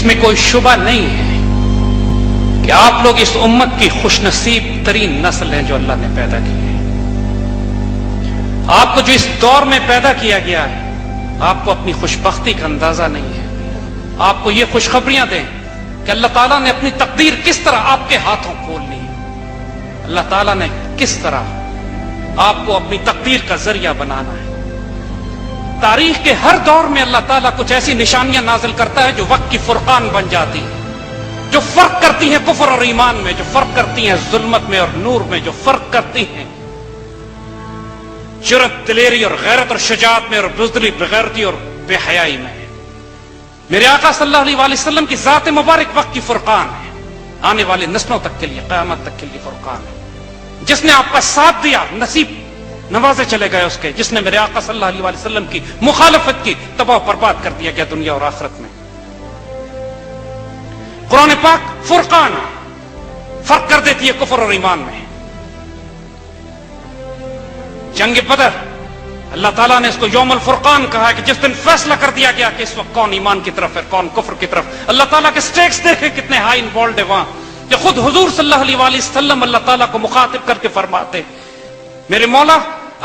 میں کوئی شبہ نہیں ہے کہ آپ لوگ اس امت کی خوش نصیب ترین نسل ہیں جو اللہ نے پیدا کی ہے. آپ کو جو اس دور میں پیدا کیا گیا ہے، آپ کو اپنی خوشبختی کا اندازہ نہیں ہے. آپ کو یہ خوشخبریاں دیں کہ اللہ تعالیٰ نے اپنی تقدیر کس طرح آپ کے ہاتھوں کھول لی. اللہ تعالیٰ نے کس طرح آپ کو اپنی تقدیر کا ذریعہ بنانا ہے. تاریخ کے ہر دور میں اللہ تعالیٰ کچھ ایسی نشانیاں نازل کرتا ہے جو وقت کی فرقان بن جاتی ہیں، جو فرق کرتی ہیں کفر اور ایمان میں، جو فرق کرتی ہیں ظلمت میں اور نور میں، جو فرق کرتی ہیں جرأت، دلیری اور غیرت اور شجاعت میں، اور بزدلی، بغیرتی اور بے حیائی میں. میرے آقا صلی اللہ علیہ وآلہ وسلم کی ذات مبارک وقت کی فرقان ہے، آنے والی نسلوں تک کے لیے، قیامت تک کے لیے فرقان ہے. جس نے آپ کا ساتھ دیا نصیب نوازے چلے گئے اس کے، جس نے میرے آقا صلی اللہ علیہ وآلہ وسلم کی مخالفت کی تباہ و برباد کر دیا گیا دنیا اور آخرت میں. قرآن پاک فرقان فرق کر دیتی ہے کفر اور ایمان میں. جنگ بدر اللہ تعالیٰ نے اس کو یوم الفرقان کہا ہے کہ جس دن فیصلہ کر دیا گیا کہ اس وقت کون ایمان کی طرف ہے، کون کفر کی طرف. اللہ تعالیٰ کے سٹیکس دیکھیں کتنے ہائی انوالوڈ ہے وہاں، کہ خود حضور صلی اللہ علیہ وآلہ وسلم اللہ تعالیٰ کو مخاطب کر کے فرماتے، میرے مولا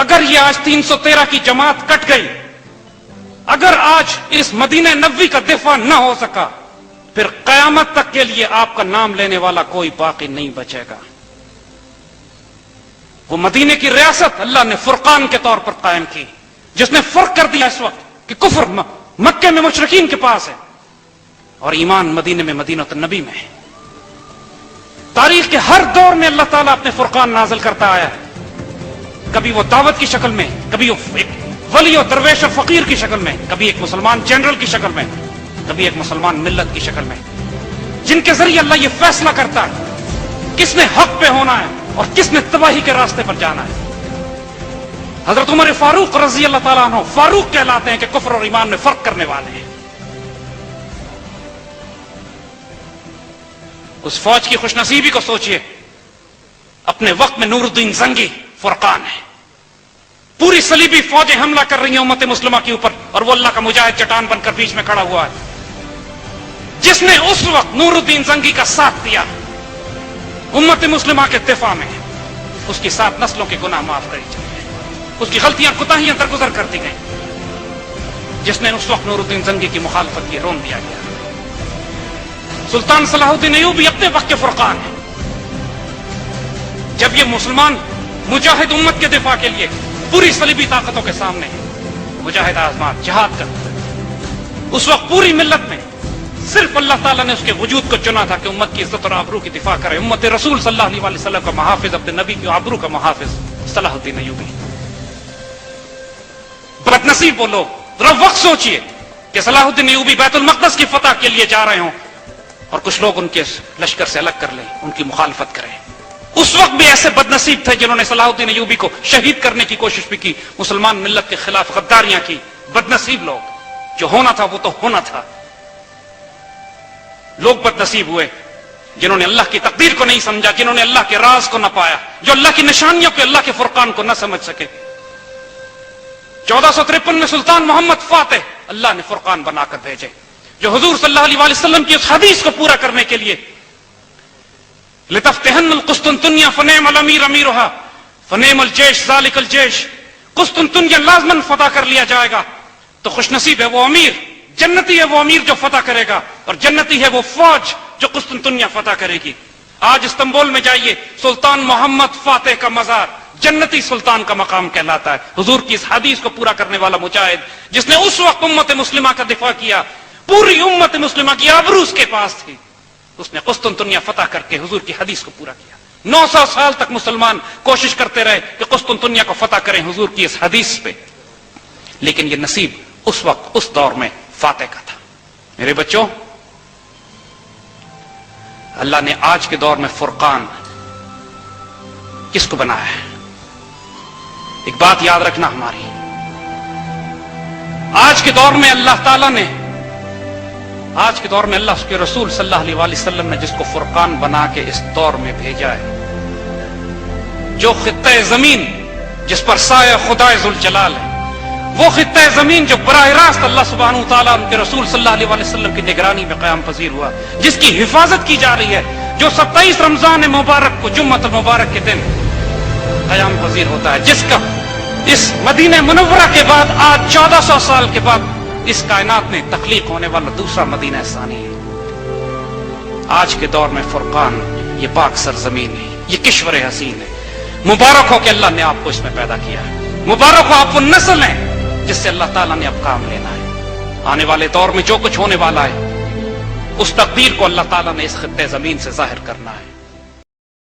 اگر یہ آج 313 کی جماعت کٹ گئی، اگر آج اس مدینہ نبوی کا دفاع نہ ہو سکا، پھر قیامت تک کے لیے آپ کا نام لینے والا کوئی باقی نہیں بچے گا. وہ مدینے کی ریاست اللہ نے فرقان کے طور پر قائم کی، جس نے فرق کر دیا اس وقت کہ کفر مکے میں مشرکین کے پاس ہے اور ایمان مدینے میں، مدینہ النبی میں ہے. تاریخ کے ہر دور میں اللہ تعالیٰ اپنے فرقان نازل کرتا آیا ہے، کبھی وہ دعوت کی شکل میں، کبھی وہ ایک ولی اور درویش اور فقیر کی شکل میں، کبھی ایک مسلمان جنرل کی شکل میں، کبھی ایک مسلمان ملت کی شکل میں، جن کے ذریعے اللہ یہ فیصلہ کرتا ہے کس نے حق پہ ہونا ہے اور کس نے تباہی کے راستے پر جانا ہے. حضرت عمر فاروق رضی اللہ تعالیٰ عنہ فاروق کہلاتے ہیں کہ کفر اور ایمان میں فرق کرنے والے ہیں. اس فوج کی خوش نصیبی کو سوچئے، اپنے وقت میں نور الدین زنگی فرقان ہے. پوری صلیبی فوجیں حملہ کر رہی ہیں امت مسلمہ کے اوپر، اور وہ اللہ کا مجاہد چٹان بن کر بیچ میں کھڑا ہوا ہے. جس نے اس وقت نور الدین زنگی کا ساتھ دیا امت مسلمہ کے دفاع میں، اس کی 7 نسلوں کے گناہ معاف کری چلے گئے، اس کی غلطیاں کوتاہیاں درگزر کر دی گئیں. جس نے اس وقت نور الدین زنگی کی مخالفت کی، رون دیا گیا. سلطان صلاح الدین ایوبی اپنے وقت کے فرقان ہیں. جب یہ مسلمان مجاہد امت کے دفاع کے لیے پوری صلیبی طاقتوں کے سامنے مجاہد آزماد جہاد کرتا ہے، اس وقت پوری ملت میں صرف اللہ تعالیٰ نے اس کے وجود کو چنا تھا کہ امت کی عزت اور آبرو کی دفاع کرے. امت رسول صلی اللہ علیہ وسلم کا محافظ، اپنے نبی کی آبرو کا محافظ صلاح الدین ایوبی. بد نصیب وہ لوگ، ذرا وقت سوچئے کہ صلاح الدین ایوبی بیت المقدس کی فتح کے لیے جا رہے ہوں اور کچھ لوگ ان کے لشکر سے الگ کر لیں، ان کی مخالفت کریں. اس وقت بھی ایسے بد نصیب تھے جنہوں نے صلاح الدین ایوبی کو شہید کرنے کی کوشش بھی کی، مسلمان ملت کے خلاف غداریاں کی. بد نصیب لوگ، جو ہونا تھا وہ تو ہونا تھا. لوگ بد نصیب ہوئے جنہوں نے اللہ کی تقدیر کو نہیں سمجھا، جنہوں نے اللہ کے راز کو نہ پایا، جو اللہ کی نشانیوں کو، اللہ کے فرقان کو نہ سمجھ سکے. 1453 میں سلطان محمد فاتح اللہ نے فرقان بنا کر بھیجے، جو حضور صلی اللہ علیہ وآلہ وسلم کی اس حدیث کو پورا کرنے کے لیے لتفتحن القسطنطنیہ فنعم الامیر امیرھا فنعم الجیش ذالک الجیش. قسطنطنیہ لازماً فتح کر لیا جائے گا، تو خوش نصیب ہے وہ امیر، جنتی ہے وہ امیر جو فتح کرے گا، اور جنتی ہے وہ فوج جو قسطنطنیہ فتح کرے گی. آج استنبول میں جائیے، سلطان محمد فاتح کا مزار جنتی سلطان کا مقام کہلاتا ہے. حضور کی اس حدیث کو پورا کرنے والا مجاہد، جس نے اس وقت امت مسلمہ کا دفاع کیا، پوری امت مسلمہ کی آبرو اس کے پاس تھی، اس نے قسطنطنیہ فتح کر کے حضور کی حدیث کو پورا کیا. 900 سال تک مسلمان کوشش کرتے رہے کہ قسطنطنیہ کو فتح کریں حضور کی اس حدیث پہ، لیکن یہ نصیب اس وقت اس دور میں فاتح کا تھا. میرے بچوں، اللہ نے آج کے دور میں فرقان کس کو بنایا ہے؟ ایک بات یاد رکھنا ہماری، آج کے دور میں اللہ تعالیٰ نے، آج کے دور میں اللہ اس کے رسول صلی اللہ علیہ وآلہ وسلم نے جس کو فرقان بنا کے اس دور میں بھیجا ہے، جو خطہ زمین جس پر سایہ خدا ذوالجلال ہے، وہ خطہ زمین جو براہ راست اللہ سبحانہ و تعالیٰ ان کے رسول صلی اللہ علیہ وسلم کی نگرانی میں قیام پذیر ہوا، جس کی حفاظت کی جا رہی ہے، جو 27 رمضان مبارک کو جمعۃ المبارک کے دن قیام پذیر ہوتا ہے، جس کا اس مدینہ منورہ کے بعد آج 1400 سال کے بعد اس کائنات میں تخلیق ہونے والا دوسرا مدینہ ثانی ہے۔ آج کے دور میں فرقان، یہ پاک سرزمین ہے، یہ کشور حسین ہے۔ مبارک ہو کہ اللہ نے آپ کو اس میں پیدا کیا ہے، مبارک ہو آپ وہ نسل ہیں جس سے اللہ تعالیٰ نے اب کام لینا ہے۔ آنے والے دور میں جو کچھ ہونے والا ہے اس تقدیر کو اللہ تعالیٰ نے اس خطے زمین سے ظاہر کرنا ہے۔